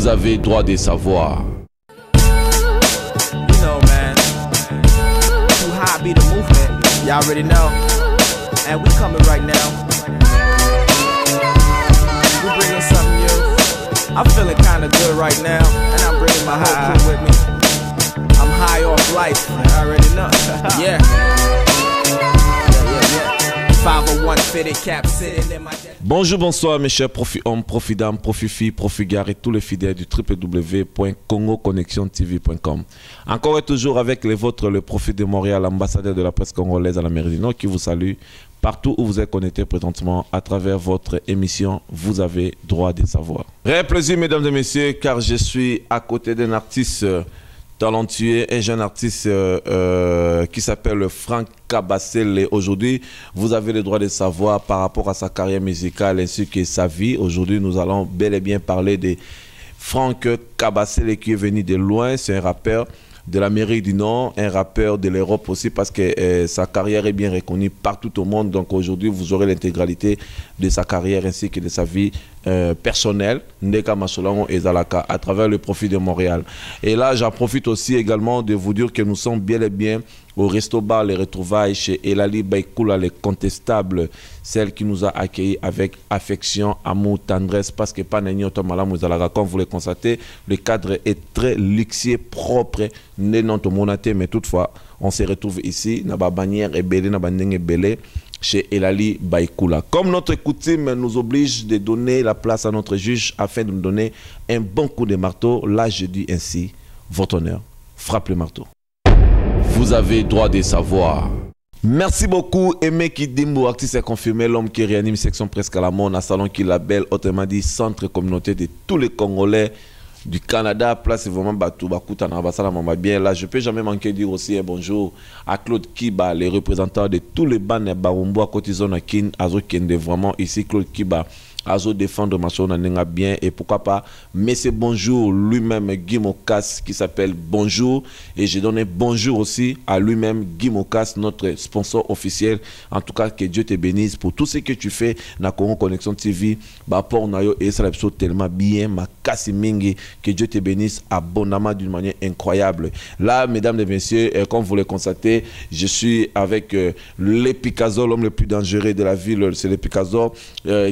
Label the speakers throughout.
Speaker 1: Vous avez droit de savoir.
Speaker 2: You know, man. Too high be the movement. Y'all already know. And we coming right now. We bringing something new. I'm feeling kinda good right now. And I'm bringing my high with me. I'm high off life. I already know. Yeah. 501 fitted cap sitting in my...
Speaker 1: Bonjour, bonsoir mes chers profil-hommes, profil-dames, profil-filles, profil-gars et tous les fidèles du www.congoconnexiontv.com. Encore et toujours avec les vôtres, le profil de Montréal, ambassadeur de la presse congolaise à l'Amérique du Nord, qui vous salue partout où vous êtes connectés présentement à travers votre émission Vous avez droit de savoir. Réel plaisir mesdames et messieurs, car je suis à côté d'un artiste talentueux, un jeune artiste qui s'appelle Franck Kabasele. Aujourd'hui, vous avez le droit de savoir par rapport à sa carrière musicale ainsi que sa vie. Aujourd'hui, nous allons bel et bien parler de Franck Kabasele qui est venu de loin. C'est un rappeur de l'Amérique du Nord, un rappeur de l'Europe aussi parce que sa carrière est bien reconnue partout au monde. Donc aujourd'hui, vous aurez l'intégralité de sa carrière ainsi que de sa vie personnelle, Ndeka Masolongo et Zalaka, à travers le profil de Montréal. Et là, j'en profite aussi également de vous dire que nous sommes bien et bien au Resto Bar Les Retrouvailles chez Elali Baïkoula, les Contestables, celle qui nous a accueillis avec affection, amour, tendresse, parce que Panani Otomala Mouzalaga, comme vous le constatez, le cadre est très luxueux, propre, non monaté, mais toutefois, on se retrouve ici, Naba Bannière et Belé, Naba Ndenge Belé, chez Elali Baïkoula. Comme notre coutume nous oblige de donner la place à notre juge afin de nous donner un bon coup de marteau, là je dis ainsi, votre honneur, frappe le marteau. Vous avez droit de savoir. Merci beaucoup, Aimé Kidimbo, artiste confirmé, l'homme qui réanime section presque à la mort, à salon qui labelle, autrement dit, centre communauté de tous les Congolais du Canada, place vraiment Batou, Bakouta, Nabasala, Mama bien. Là, je peux jamais manquer de dire aussi un bonjour à Claude Kiba, les représentants de tous les bandes Barumbo à Cotizona Kin, Azo Kende, vraiment ici, Claude Kiba. Azo défendre Macho Nanenga bien et pourquoi pas mais c'est bonjour lui-même Guy Mokas qui s'appelle Bonjour et j'ai donné bonjour aussi à lui-même Guy Mokas, notre sponsor officiel. En tout cas que Dieu te bénisse pour tout ce que tu fais na Congo Connexion TV bah pour nayo et ça l'épisode tellement bien ma Mingi, que Dieu te bénisse abondamment d'une manière incroyable. Là mesdames et messieurs comme vous le constatez je suis avec le Picasso, l'homme le plus dangereux de la ville, c'est le Picasso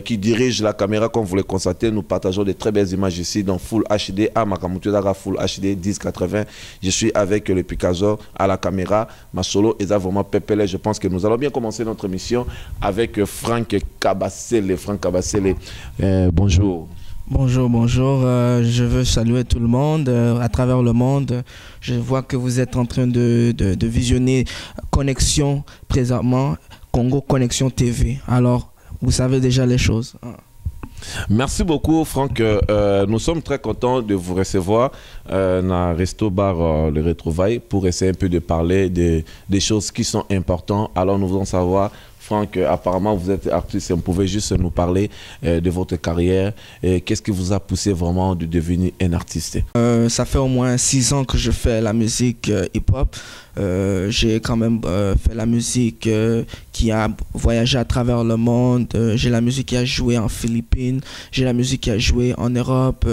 Speaker 1: qui dirige la caméra. Comme vous le constatez, nous partageons de très belles images ici dans Full HD à Makamutudaga Full HD 1080. Je suis avec le Picasso à la caméra. Ma solo est vraiment pépélé. Je pense que nous allons bien commencer notre émission avec Franck Kabasele. Franck Kabasele, bonjour.
Speaker 2: Bonjour, bonjour. Je veux saluer tout le monde à travers le monde. Je vois que vous êtes en train de visionner Connexion présentement, Congo Connexion TV. Alors, vous savez déjà les choses.
Speaker 1: Merci beaucoup Franck, nous sommes très contents de vous recevoir dans Resto Bar Les Retrouvailles pour essayer un peu de parler des choses qui sont importantes. Alors nous voulons savoir Franck, apparemment vous êtes artiste, vous pouvez juste nous parler de votre carrière. Qu'est-ce qui vous a poussé vraiment de devenir un artiste?
Speaker 2: Ça fait au moins 6 ans que je fais la musique hip-hop. J'ai quand même fait la musique qui a voyagé à travers le monde. J'ai la musique qui a joué en Philippines. J'ai la musique qui a joué en Europe.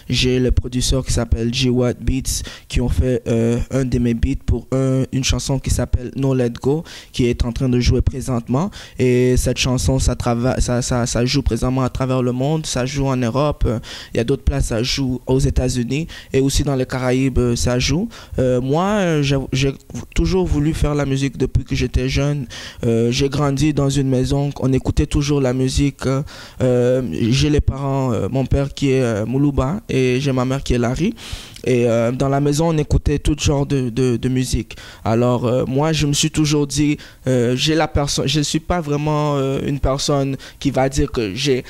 Speaker 2: J'ai le producteur qui s'appelle G-Watt Beats qui ont fait un de mes beats pour une chanson qui s'appelle No Let Go qui est en train de jouer présentement. Et cette chanson, ça joue présentement à travers le monde. Ça joue en Europe. Il y a d'autres places, ça joue aux États-Unis et aussi dans les Caraïbes, ça joue. Moi, j'ai toujours voulu faire la musique depuis que j'étais jeune. J'ai grandi dans une maison, on écoutait toujours la musique. J'ai les parents, mon père qui est Moulouba et j'ai ma mère qui est Larry. Et dans la maison, on écoutait tout genre de musique. Alors, moi, je me suis toujours dit, je ne suis pas vraiment une personne qui va dire que j'ai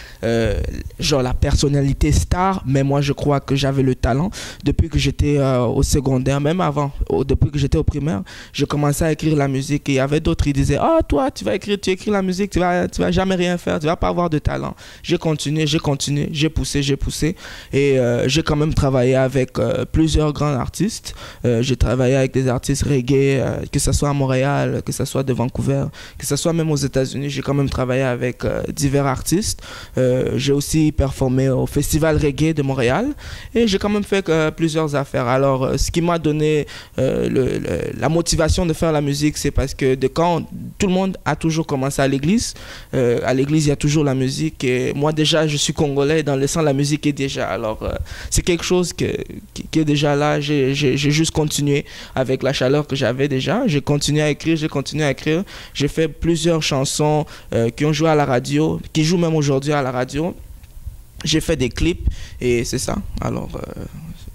Speaker 2: genre la personnalité star, mais moi, je crois que j'avais le talent. Depuis que j'étais au secondaire, même avant, depuis que j'étais au primaire, je commençais à écrire la musique. Et il y avait d'autres qui disaient, ah, toi, tu écris la musique, tu vas jamais rien faire, tu vas pas avoir de talent. J'ai continué, j'ai poussé. Et j'ai quand même travaillé avec plusieurs grands artistes. J'ai travaillé avec des artistes reggae, que ce soit à Montréal, que ce soit de Vancouver, que ce soit même même aux États-Unis, j'ai quand même travaillé avec divers artistes. J'ai aussi performé au Festival Reggae de Montréal et j'ai quand même fait plusieurs affaires. Alors, ce qui m'a donné la motivation de faire la musique, c'est parce que quand tout le monde a toujours commencé à l'église, il y a toujours la musique. Et moi, déjà, je suis congolais, dans le sang, la musique est déjà. Alors, c'est quelque chose qui est déjà là. J'ai juste continué avec la chaleur que j'avais déjà. J'ai continué à écrire, J'ai fait plusieurs chansons qui ont joué à la radio, qui jouent même aujourd'hui à la radio. J'ai fait des clips et c'est ça. Alors,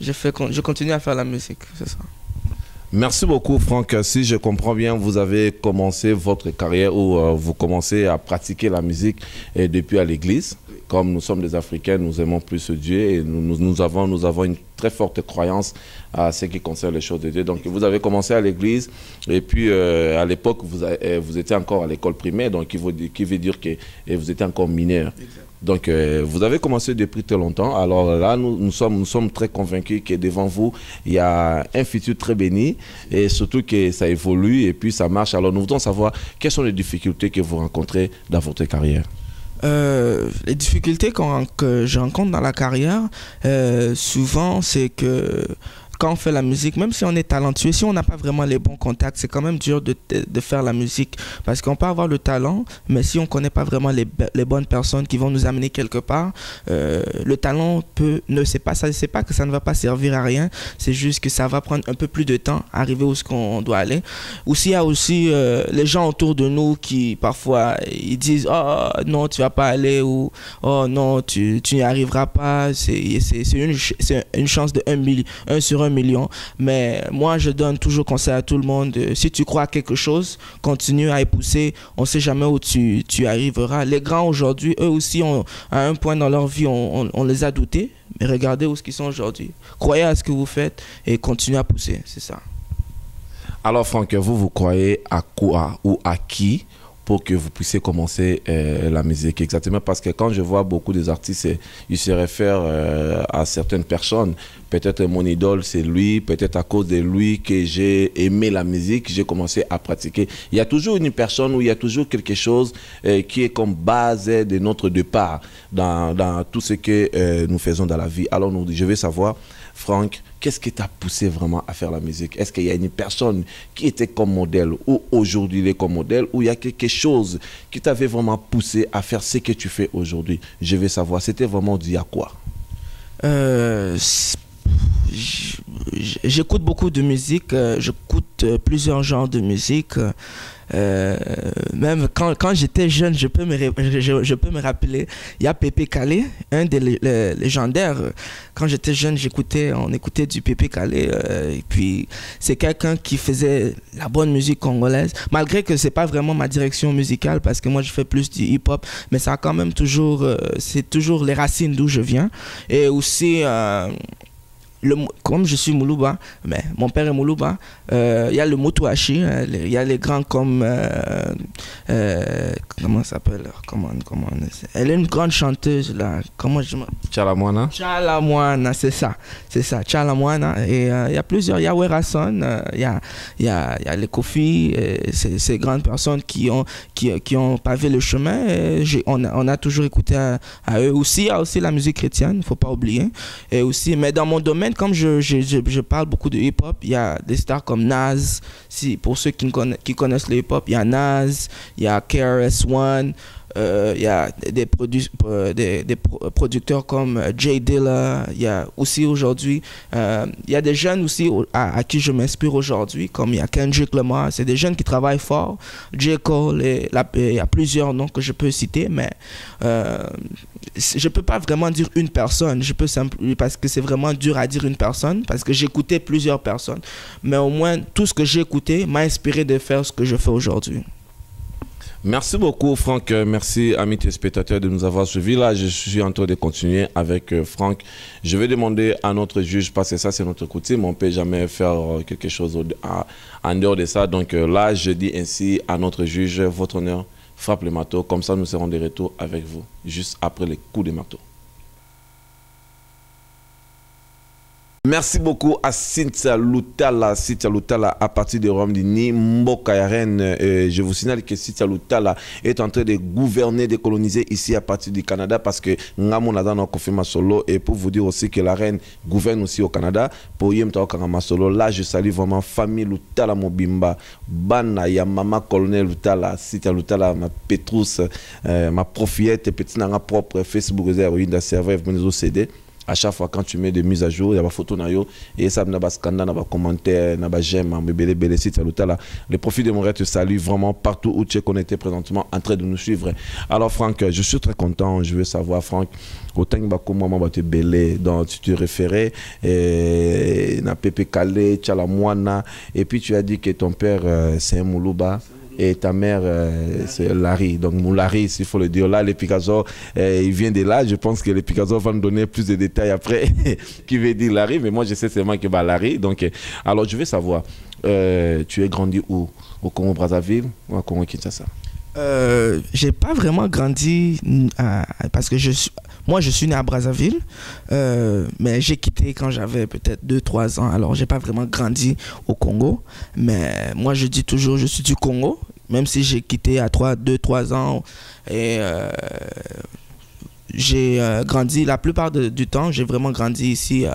Speaker 2: je continue à faire la musique, c'est ça.
Speaker 1: Merci beaucoup, Franck. Si je comprends bien, vous avez commencé votre carrière ou vous commencez à pratiquer la musique depuis à l'église. Comme nous sommes des Africains, nous aimons plus Dieu et nous avons une très forte croyance à ce qui concerne les choses de Dieu. Donc, vous avez commencé à l'église et puis à l'époque, vous étiez encore à l'école primaire, donc qui veut dire que vous étiez encore mineur. Exact. Donc, vous avez commencé depuis très longtemps. Alors là, nous sommes très convaincus que devant vous, il y a un futur très béni et surtout que ça évolue et puis ça marche. Alors, nous voudrions savoir quelles sont les difficultés que vous rencontrez dans votre carrière.
Speaker 2: Les difficultés que je rencontre dans la carrière, souvent, c'est que quand on fait la musique, même si on est talentueux, si on n'a pas vraiment les bons contacts, c'est quand même dur de faire la musique. Parce qu'on peut avoir le talent, mais si on ne connaît pas vraiment les bonnes personnes qui vont nous amener quelque part, le talent c'est pas que ça ne va pas servir à rien, c'est juste que ça va prendre un peu plus de temps à arriver où on doit aller. Aussi, il y a aussi les gens autour de nous qui, parfois, ils disent « Oh non, tu ne vas pas aller » ou « Oh non, tu n'y arriveras pas ». C'est une chance de 1 sur 1 million, mais moi je donne toujours conseil à tout le monde, si tu crois à quelque chose, continue à y pousser, on ne sait jamais où tu arriveras. Les grands aujourd'hui, eux aussi, à un point dans leur vie, on les a doutés, mais regardez où ils sont aujourd'hui. Croyez à ce que vous faites et continuez à pousser, c'est ça.
Speaker 1: Alors Franck, vous croyez à quoi ou à qui pour que vous puissiez commencer la musique exactement? Parce que quand je vois beaucoup des artistes, ils se réfèrent à certaines personnes. Peut-être mon idole, c'est lui. Peut-être à cause de lui que j'ai aimé la musique, j'ai commencé à pratiquer. Il y a toujours une personne ou il y a toujours quelque chose qui est comme base de notre départ dans tout ce que nous faisons dans la vie. Alors je veux savoir, Franck, qu'est-ce qui t'a poussé vraiment à faire la musique? Est-ce qu'il y a une personne qui était comme modèle ou aujourd'hui il est comme modèle, ou il y a quelque chose qui t'avait vraiment poussé à faire ce que tu fais aujourd'hui? Je veux savoir, c'était vraiment dû à quoi?
Speaker 2: J'écoute beaucoup de musique, j'écoute plusieurs genres de musique. Même quand j'étais jeune, je peux me rappeler, il y a Pépé Calé, un des légendaires. Quand j'étais jeune, on écoutait du Pépé Calé, et puis c'est quelqu'un qui faisait la bonne musique congolaise, malgré que c'est pas vraiment ma direction musicale, parce que moi je fais plus du hip-hop, mais ça a quand même c'est toujours les racines d'où je viens. Et aussi comme je suis Moulouba, mais mon père est Moulouba, il y a le Moutouachi, il y a les grands comme comment ça s'appelle, elle est une grande chanteuse là,
Speaker 1: Tchalamouana.
Speaker 2: Tchalamouana, c'est ça, Tchalamouana. Et il y a plusieurs, il y a Werason, il y a les Kofi, ces grandes personnes qui ont pavé le chemin. On a toujours écouté à eux. Aussi, il y a aussi la musique chrétienne, il ne faut pas oublier. Et aussi, mais dans mon domaine, comme je parle beaucoup de hip-hop, il y a des stars comme Nas. Pour ceux qui connaissent le hip-hop, il y a Nas, il y a KRS-One, il y a des producteurs comme Jay Dilla. Il y a aussi aujourd'hui, il y a des jeunes aussi à qui je m'inspire aujourd'hui, comme il y a Kendrick Lamar. C'est des jeunes qui travaillent fort. J. Cole, il y a plusieurs noms que je peux citer, mais je peux pas vraiment dire une personne. Parce que c'est vraiment dur à dire une personne, parce que j'écoutais plusieurs personnes. Mais au moins, tout ce que j'ai écouté m'a inspiré de faire ce que je fais aujourd'hui.
Speaker 1: Merci beaucoup, Franck. Merci, amis téléspectateurs, de nous avoir suivis. Là, je suis en train de continuer avec Franck. Je vais demander à notre juge, parce que ça, c'est notre coutume. On ne peut jamais faire quelque chose en dehors de ça. Donc là, je dis ainsi à notre juge, votre honneur, frappe le marteau. Comme ça, nous serons de retour avec vous, juste après les coups de marteau. Merci beaucoup à Cynthia Lutala. Cynthia Lutala à partir de Rome-Dini, Mboka Yaren. Je vous signale que Cynthia Lutala est en train de gouverner, de coloniser ici à partir du Canada parce que Ngamonada n'a confirmé solo. Et pour vous dire aussi que la reine gouverne aussi au Canada. Pour Yemta Kangama solo. Là, je salue vraiment famille Lutala Mobimba. Bana, ya maman colonel Lutala, Cynthia Lutala, ma Petrus, ma profiette, petite nanga propre Facebook, réserve, serveur, vous CD. À chaque fois quand tu mets des mises à jour, il y a des photos et ça n'a pas scandale, n'a pas commentaire, n'a pas j'aime, le profil de Montréal te salue vraiment partout où tu es connecté présentement en train de nous suivre. Alors Franck, je suis très content, je veux savoir Franck, autant que moi te belé dont tu te référais na Pepe Calais, Tchalamoana et puis tu as dit que ton père c'est un Moulouba. Et ta mère, c'est Larry. Donc, Moulari, s'il faut le dire. Là, les Picasso, il vient de là. Je pense que les Picasso vont nous donner plus de détails après. Qui veut dire Larry, mais moi, je sais seulement que Larry. Donc, alors, je veux savoir, tu es grandi où? Au Congo-Brazzaville ou au Congo-Kinshasa?
Speaker 2: J'ai pas vraiment grandi parce que moi je suis né à Brazzaville, mais j'ai quitté quand j'avais peut-être 2-3 ans, alors j'ai pas vraiment grandi au Congo, mais moi je dis toujours je suis du Congo, même si j'ai quitté à 2-3 ans et j'ai grandi la plupart du temps, j'ai vraiment grandi ici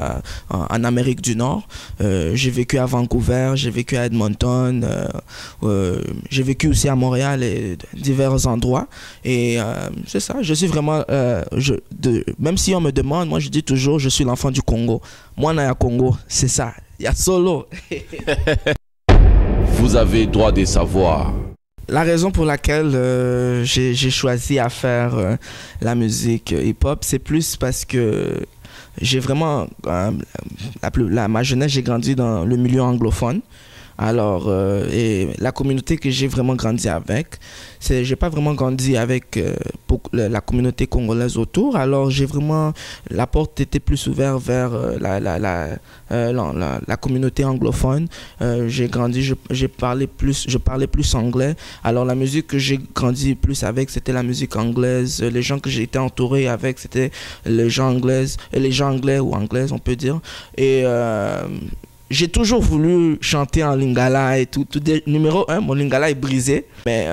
Speaker 2: en Amérique du Nord. J'ai vécu à Vancouver, j'ai vécu à Edmonton, j'ai vécu aussi à Montréal et divers endroits. Et c'est ça, je suis vraiment, même si on me demande, moi je dis toujours, je suis l'enfant du Congo. Moi, Naya Congo, c'est ça, il y a solo.
Speaker 1: Vous avez droit de savoir.
Speaker 2: La raison pour laquelle j'ai choisi à faire la musique hip-hop, c'est plus parce que j'ai vraiment, ma jeunesse, j'ai grandi dans le milieu anglophone. Alors, et la communauté que j'ai vraiment grandi avec, j'ai pas vraiment grandi avec la communauté congolaise autour. Alors, j'ai vraiment, la porte était plus ouverte vers la communauté anglophone. J'ai grandi, je parlais plus anglais. Alors, la musique que j'ai grandi plus avec, c'était la musique anglaise. Les gens que j'ai été entouré avec, c'était les gens anglais ou anglaises, on peut dire. Et j'ai toujours voulu chanter en lingala et tout. Numéro 1, mon lingala est brisé. Mais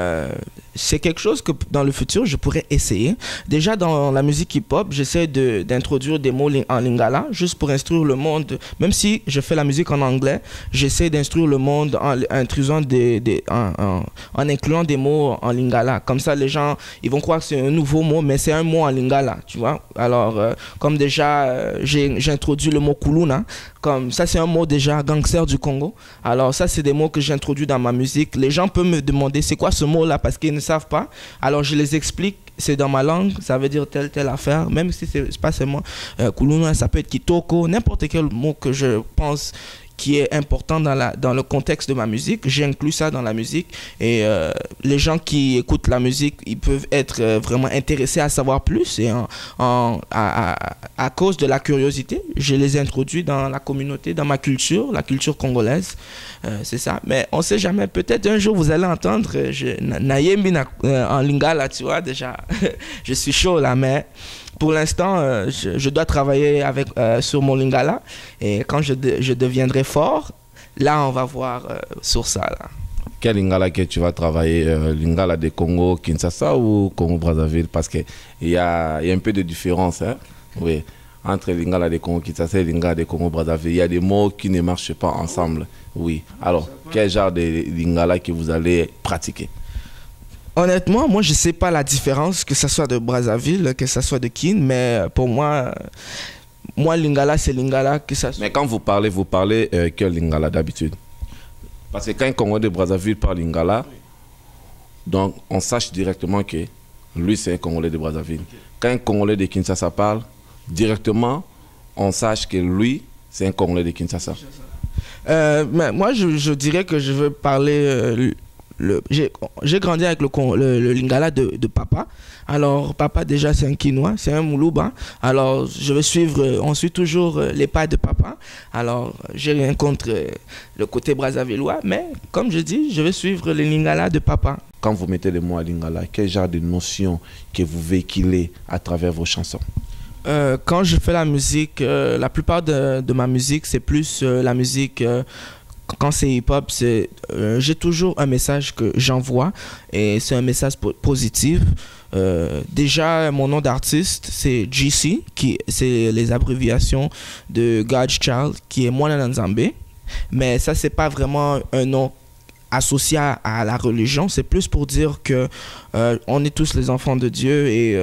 Speaker 2: c'est quelque chose que dans le futur, je pourrais essayer. Déjà, dans la musique hip-hop, j'essaie d'introduire des mots en lingala, juste pour instruire le monde. Même si je fais la musique en anglais, j'essaie d'instruire le monde en incluant des mots en lingala. Comme ça, les gens, ils vont croire que c'est un nouveau mot, mais c'est un mot en lingala, tu vois. Alors, comme déjà, j'ai introduit le mot kuluna. Comme ça, c'est un mot déjà gangster du Congo. Alors ça, c'est des mots que j'ai introduits dans ma musique. Les gens peuvent me demander c'est quoi ce mot-là parce qu'ils ne savent pas. Alors je les explique, c'est dans ma langue, ça veut dire telle affaire. Même si c'est pas seulement Kuluna, ça peut être Kitoko, n'importe quel mot que je pense qui est important dans le contexte de ma musique. J'inclus ça dans la musique et les gens qui écoutent la musique, ils peuvent être vraiment intéressés à savoir plus et à cause de la curiosité, je les introduis dans la communauté, dans ma culture, la culture congolaise. C'est ça, mais on sait jamais, peut-être un jour vous allez entendre Nayembi en lingala, tu vois, déjà je suis chaud là, mais pour l'instant, je dois travailler sur mon lingala et quand je deviendrai fort, là on va voir sur ça. Là.
Speaker 1: Quel lingala que tu vas travailler, lingala de Congo, Kinshasa ou Congo-Brazzaville? Parce qu'il y a un peu de différence, hein? Oui, entre lingala de Congo-Kinshasa et lingala de Congo-Brazzaville. Il y a des mots qui ne marchent pas ensemble. Oui. Alors, quel genre de lingala que vous allez pratiquer?
Speaker 2: Honnêtement, moi, je ne sais pas la différence, que ce soit de Brazzaville, que ce soit de Kin, mais pour moi, lingala, c'est lingala. Que ça soit...
Speaker 1: Mais quand vous parlez quel lingala d'habitude? Parce que quand un Congolais de Brazzaville parle lingala, donc on sache directement que lui, c'est un Congolais de Brazzaville. Okay. Quand un Congolais de Kinshasa parle, directement, on sache que lui, c'est un Congolais de Kinshasa.
Speaker 2: Mais moi, je dirais que je veux parler... j'ai grandi avec le lingala de papa. Alors papa déjà c'est un Kinois, c'est un Moulouba. Alors on suit toujours les pas de papa. Alors j'ai rien contre le côté brazzavillois, mais comme je dis, je vais suivre le lingala de papa.
Speaker 1: Quand vous mettez les mots à lingala, quel genre de notions que vous véhiculez à travers vos chansons?
Speaker 2: Quand je fais la musique, la plupart de ma musique, c'est plus la musique. Quand c'est hip-hop, j'ai toujours un message que j'envoie et c'est un message positif. Déjà, mon nom d'artiste, c'est GC, c'est les abréviations de God's Child, qui est Mwana Nzambe. Mais ça, c'est pas vraiment un nom associé à la religion, c'est plus pour dire que on est tous les enfants de Dieu et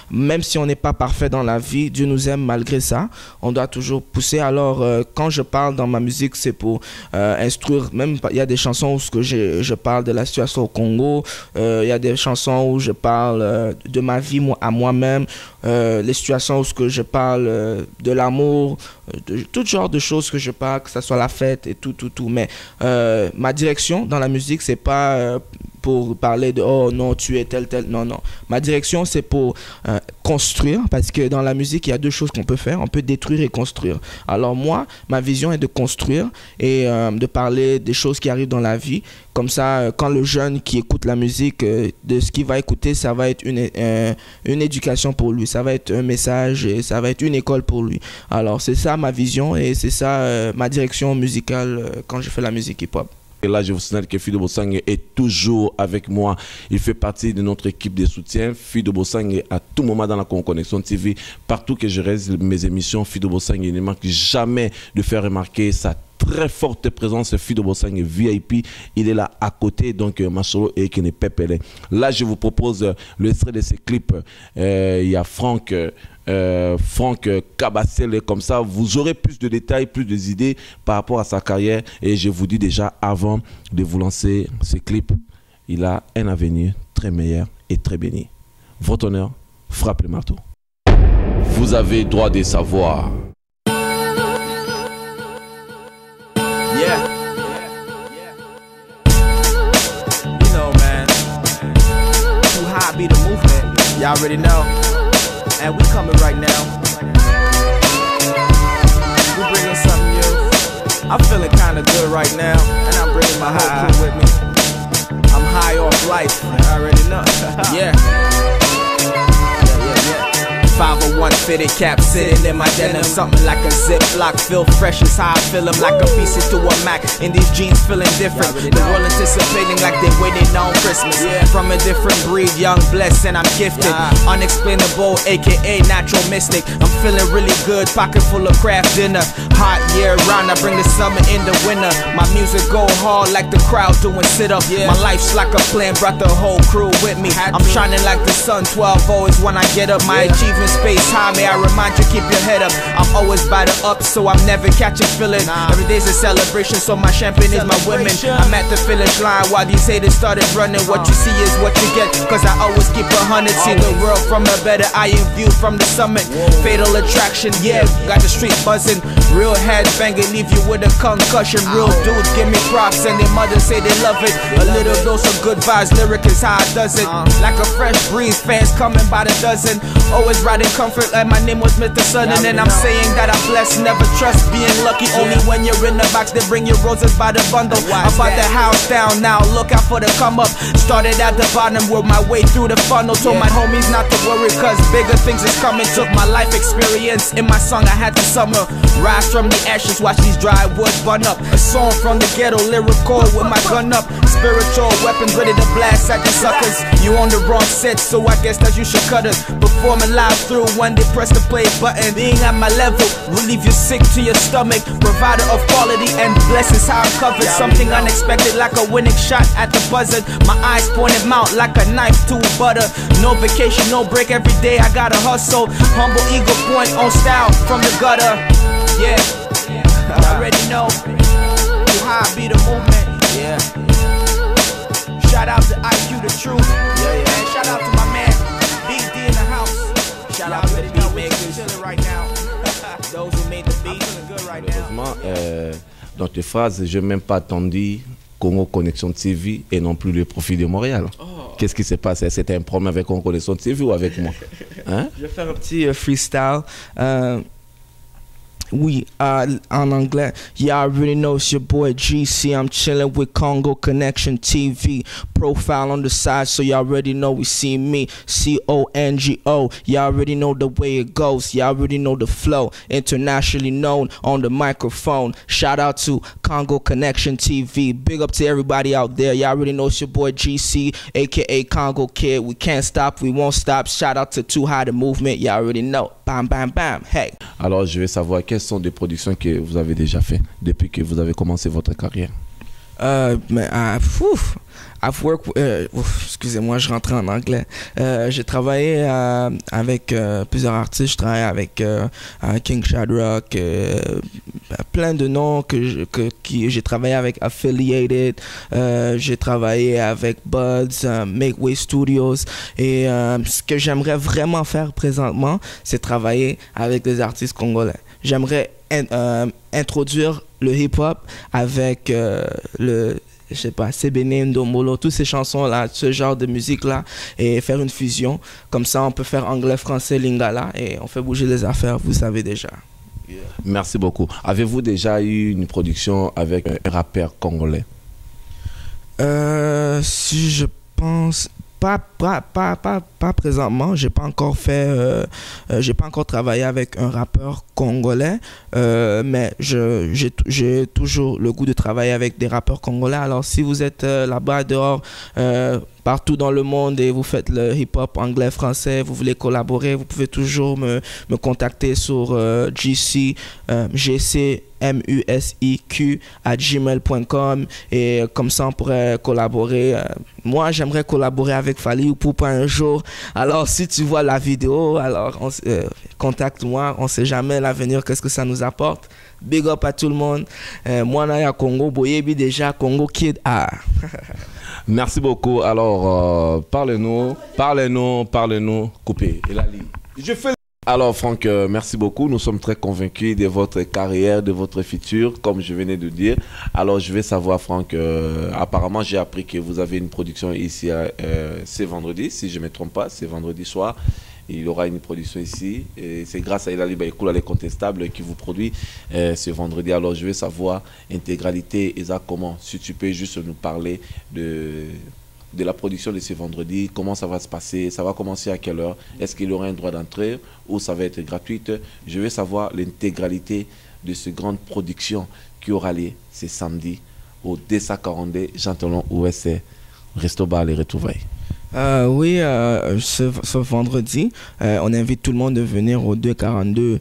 Speaker 2: même si on n'est pas parfait dans la vie, Dieu nous aime malgré ça. On doit toujours pousser. Alors quand je parle dans ma musique, c'est pour instruire. Même il y a des chansons où je parle de la situation au Congo. Il y a des chansons où je parle de ma vie à moi-même. Les situations où je parle de l'amour, de tout genre de choses que je parle, que ce soit la fête et tout. Mais ma direction dans la musique, c'est pas pour parler de oh non tu es tel. Non. Ma direction c'est pour construire, parce que dans la musique il y a deux choses qu'on peut faire, on peut détruire et construire. Alors moi ma vision est de construire et de parler des choses qui arrivent dans la vie. Comme ça quand le jeune qui écoute la musique, de ce qu'il va écouter, ça va être une éducation pour lui, ça va être un message et ça va être une école pour lui. Alors c'est ça ma vision et c'est ça ma direction musicale quand je fais la musique hip-hop.
Speaker 1: Et là, je vous signale que Fido Bosang est toujours avec moi. Il fait partie de notre équipe de soutien. Fido Bosang est à tout moment dans la Connexion TV. Partout que je réalise mes émissions, Fido Bosang ne manque jamais de faire remarquer sa très forte présence. Fido Bosang VIP. Il est là à côté, donc Macholo et qui n'est pas pelé. Là, je vous propose l'extrait de ces clips. Il y a Franck Kabassel, comme ça vous aurez plus de détails, plus d'idées par rapport à sa carrière. Et je vous dis déjà avant de vous lancer ce clip, il a un avenir très meilleur et très béni. Votre honneur, frappe le marteau. Vous avez droit de savoir.
Speaker 3: Yeah. You know, man. Too high be the movement. Y'all already know. And we coming right now. We bringing something new. I'm feeling kinda good right now. And I'm bringing my whole crew with me. I'm high off life. I already know. Yeah. 501 fitted cap sitting in my denim, something like a Ziploc, feel fresh as how I feel them, like a piece into a Mac. In these jeans feeling different, the world anticipating like they waiting on Christmas. From a different breed, young, blessed, and I'm gifted. Unexplainable, aka natural mystic. I'm feeling really good, pocket full of craft dinner. Hot year round, I bring the summer in the winter. My music go hard like the crowd doing sit-up. My life's like a plan, brought the whole crew with me. I'm shining like the sun, 12 always when I get up. My achievements space high, may I remind you, keep your head up. I'm always by the up, so I'm never catching feeling. Every day's a celebration, so my champagne is my women. I'm at the finish line while these haters started running. What you see is what you get, cause I always keep 100. See the world from a better eye view from the summit. Fatal attraction, yeah, got the street buzzing. Real head banging, leave you with a concussion. Real dudes give me props and their mothers say they love it. A little dose of good vibes, lyric is how I does it. Like a fresh breeze, fans coming by the dozen. Always riding comfort like my name was Mr. Sudden. And I'm saying that I'm blessed, never trust being lucky. Only when you're in the box, they bring you roses by the bundle. I bought the house down, now look out for the come up. Started at the bottom, worked my way through the funnel. Told my homies not to worry, cause bigger things is coming. Took my life experience in my song, I had to summer. Rise from the ashes, watch these dry woods burn up. A song from the ghetto, lyrical with my gun up. Spiritual weapons ready to blast at the suckers. You on the wrong set, so I guess that you should cut it. Performing live through when they press the play button. Being at my level will leave you sick to your stomach. Provider of quality and blessings, how I'm covered. Something unexpected like a winning shot at the buzzer. My eyes pointed out like a knife to butter. No vacation, no break, every day I gotta hustle. Humble ego point on style from the gutter. Yeah, I already know. Too high be the movement. Yeah. Shout out to IQ the truth. Yeah. And shout out to my man BD in the house. Shout out to the beatmakers chilling right now. Those who made the beat feeling good right now.
Speaker 1: Dans tes phrases, je n'ai même pas attendu Congo Connexion TV et non plus le Profil de Montréal. Qu'est-ce qui s'est passé? C'était un problème avec Congo Connexion TV ou avec moi? Hein?
Speaker 2: Je vais faire un petit freestyle. Oui, en anglais. You already know it's your boy GC. I'm chilling with Congo Connection TV. Profile on the side, so you already know we see me. CONGO. You already know the way it goes. You already know the flow. Internationally known on the microphone. Shout out to Congo Connection TV. Big up to everybody out there. You already know it's your boy GC, aka Congo Kid. We can't stop, we won't stop. Shout out to Too High the Movement. You already know. Bam, bam, bam. Hey.
Speaker 1: Alors, je vais savoir quelles sont des productions que vous avez déjà fait depuis que vous avez commencé votre carrière.
Speaker 2: I've worked, excusez-moi, je rentrais en anglais. J'ai travaillé avec plusieurs artistes. Je travaille avec King Shadrach, plein de noms j'ai travaillé avec Affiliated, j'ai travaillé avec Buds, Make Way Studios. Et ce que j'aimerais vraiment faire présentement, c'est travailler avec des artistes congolais. J'aimerais introduire le hip-hop avec je sais pas, Sebene, Ndomolo, toutes ces chansons-là, ce genre de musique-là, et faire une fusion. Comme ça, on peut faire anglais, français, lingala, et on fait bouger les affaires, vous savez déjà.
Speaker 1: Yeah. Merci beaucoup. Avez-vous déjà eu une production avec un rappeur congolais?
Speaker 2: Si je pense... Pas présentement, j'ai pas encore travaillé avec un rappeur congolais, mais j'ai toujours le goût de travailler avec des rappeurs congolais. Alors si vous êtes là-bas dehors, partout dans le monde et vous faites le hip-hop anglais, français, vous voulez collaborer, vous pouvez toujours me contacter sur gcmusiq@gmail.com et comme ça on pourrait collaborer. Moi j'aimerais collaborer avec Fally Ipupa un jour. Alors si tu vois la vidéo, alors contacte-moi, on sait jamais l'avenir, qu'est-ce que ça nous apporte. Big up à tout le monde. Moi Naya Congo, Boyebi déjà, Congo Kid.
Speaker 1: Merci beaucoup. Alors, parlez-nous, coupez. Alors, Franck, merci beaucoup. Nous sommes très convaincus de votre carrière, de votre futur, comme je venais de dire. Alors, je vais savoir, Franck, apparemment, j'ai appris que vous avez une production ici ce vendredi, si je ne me trompe pas, c'est vendredi soir. Il y aura une production ici et c'est grâce à Elali Baïkoula les Contestables qui vous produit ce vendredi. Alors je veux savoir intégralité et ça comment, si tu peux juste nous parler de la production de ce vendredi, comment ça va se passer, ça va commencer à quelle heure, est-ce qu'il y aura un droit d'entrée ou ça va être gratuite. Je veux savoir l'intégralité de cette grande production qui aura lieu ce samedi au 242 Jean Talon Ouest Resto Bar Les Retrouvailles.
Speaker 2: Oui, ce vendredi, on invite tout le monde de venir au 242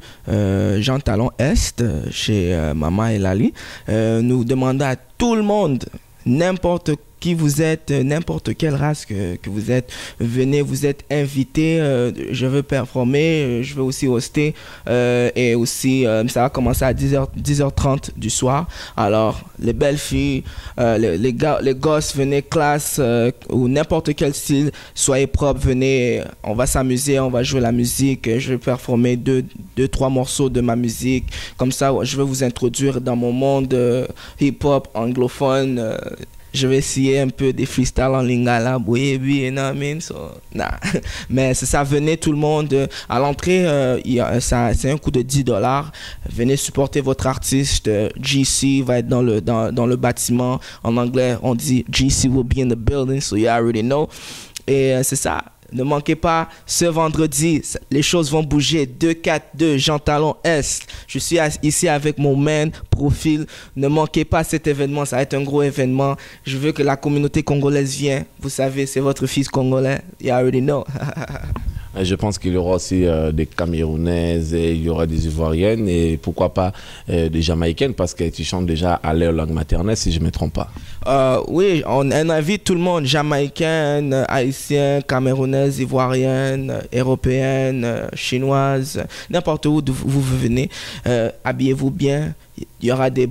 Speaker 2: Jean Talon Est chez Mama Elali. Nous demandons à tout le monde, n'importe qui vous êtes, n'importe quelle race que vous êtes, venez, vous êtes invités. Je veux performer, je veux aussi hoster et aussi ça va commencer à 10h30 du soir. Alors les belles filles, les gosses, venez, classe ou n'importe quel style, soyez propres, venez, on va s'amuser, on va jouer la musique, je vais performer deux, trois morceaux de ma musique. Comme ça, je vais vous introduire dans mon monde hip-hop anglophone. Je vais essayer un peu des freestyles en lingala, mais c'est ça, venez tout le monde. À l'entrée, c'est un coût de $10. Venez supporter votre artiste. GC va être dans le bâtiment. En anglais, on dit GC will be in the building, so you already know. Et c'est ça. Ne manquez pas, ce vendredi, les choses vont bouger. 242 Jean Talon Est. Je suis ici avec mon man, Profil. Ne manquez pas cet événement, ça va être un gros événement. Je veux que la communauté congolaise vienne. Vous savez, c'est votre fils congolais. You already know.
Speaker 1: Je pense qu'il y aura aussi des Camerounaises, et il y aura des Ivoiriennes et pourquoi pas des Jamaïcaines parce que tu chantes déjà à leur langue maternelle si je ne me trompe pas.
Speaker 2: Oui, on invite tout le monde, Jamaïcaines, Haïtiennes, Camerounaises, Ivoiriennes, Européennes, Chinoises, n'importe où vous venez, habillez-vous bien. Il y aura des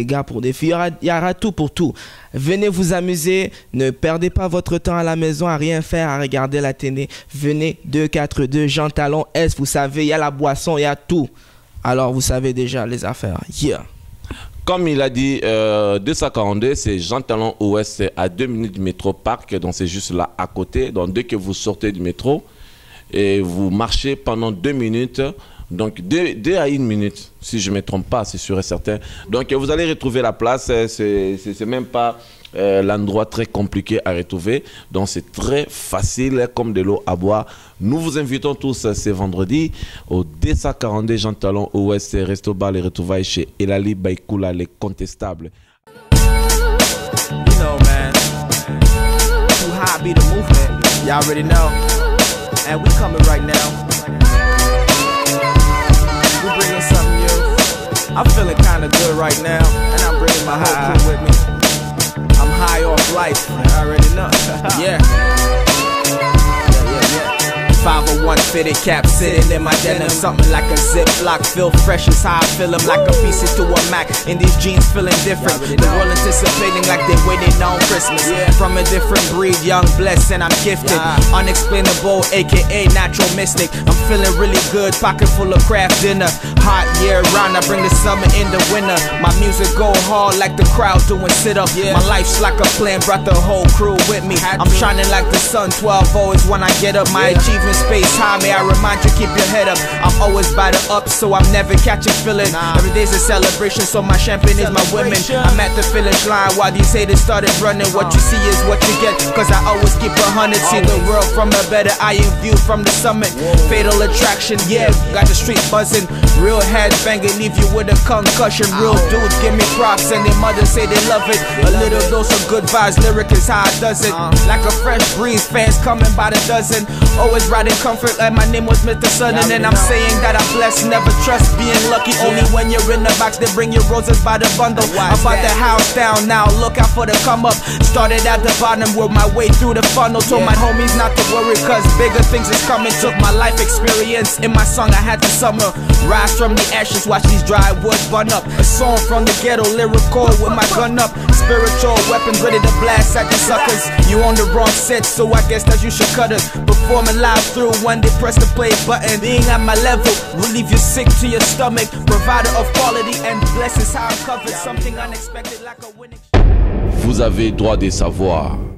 Speaker 2: gars pour des filles, il y aura tout pour tout. Venez vous amuser, ne perdez pas votre temps à la maison à rien faire, à regarder la télé. Venez 242 Jean Talon Est, vous savez, il y a la boisson, il y a tout. Alors vous savez déjà les affaires. Yeah.
Speaker 1: Comme il a dit, 242, c'est Jean Talon Ouest à 2 minutes du métro Parc, donc c'est juste là à côté. Donc dès que vous sortez du métro et vous marchez pendant 2 minutes, Donc 2 à 1 minute, si je ne me trompe pas, c'est sûr et certain. Donc vous allez retrouver la place, c'est même pas l'endroit très compliqué à retrouver. Donc c'est très facile comme de l'eau à boire. Nous vous invitons tous ce vendredi au 242 Jean Talon Ouest Resto Bar Les Retrouvailles chez Elali Baïkoula, les Contestables.
Speaker 3: You know, man, too high be the movement. Y'all already know. And we coming right now. We bringing something new. I'm feeling kinda good right now. And I'm bringing my whole crew with me. I'm high off life. I already know. Yeah. 501 fitted cap sitting in my denim, something like a Ziploc, feel fresh as how I feel them, like a piece to a Mac. In these jeans feeling different, the world anticipating like they waiting on Christmas. From a different breed, young, blessed, and I'm gifted. Unexplainable, aka natural mystic. I'm feeling really good, pocket full of craft dinner. Hot year round, I bring the summer in the winter. My music go hard like the crowd doing sit-up. My life's like a plan, brought the whole crew with me. I'm shining like the sun, 12 always when I get up. My achievements space high, may I remind you, keep your head up. I'm always by the up, so I'm never catching feeling. Every day's a celebration, so my champagne is my women. I'm at the finish line while these haters started running. What you see is what you get, cause I always keep 100. See the world from a better eye view from the summit. Fatal attraction, yeah, got the street buzzing. Real head banging, leave you with a concussion. Real dudes give me props and their mothers say they love it. A little dose of good vibes, lyric is how I does it. Like a fresh breeze, fans coming by the dozen. Always riding comfort like my name was Mr. Sudden. And I'm saying that I'm blessed, never trust being lucky. Only when you're in the box they bring you roses by the bundle. I bought the house down, now look out for the come up. Started at the bottom, worked my way through the funnel. Told my homies not to worry cause bigger things is coming. Took my life experience in my song, I had to summer. Rise from the ashes, watch these dry wood burn up. A song from the ghetto, lyrical with my gun up. Spiritual weapons ready to blast at the suckers. You on the wrong set, so I guess that you should cut it. Performing live through when they press the play button. Being at my level will leave you sick to your stomach. Provider of quality and blessings, how I'm covered. Something unexpected like a winning.
Speaker 1: Vous avez droit de savoir.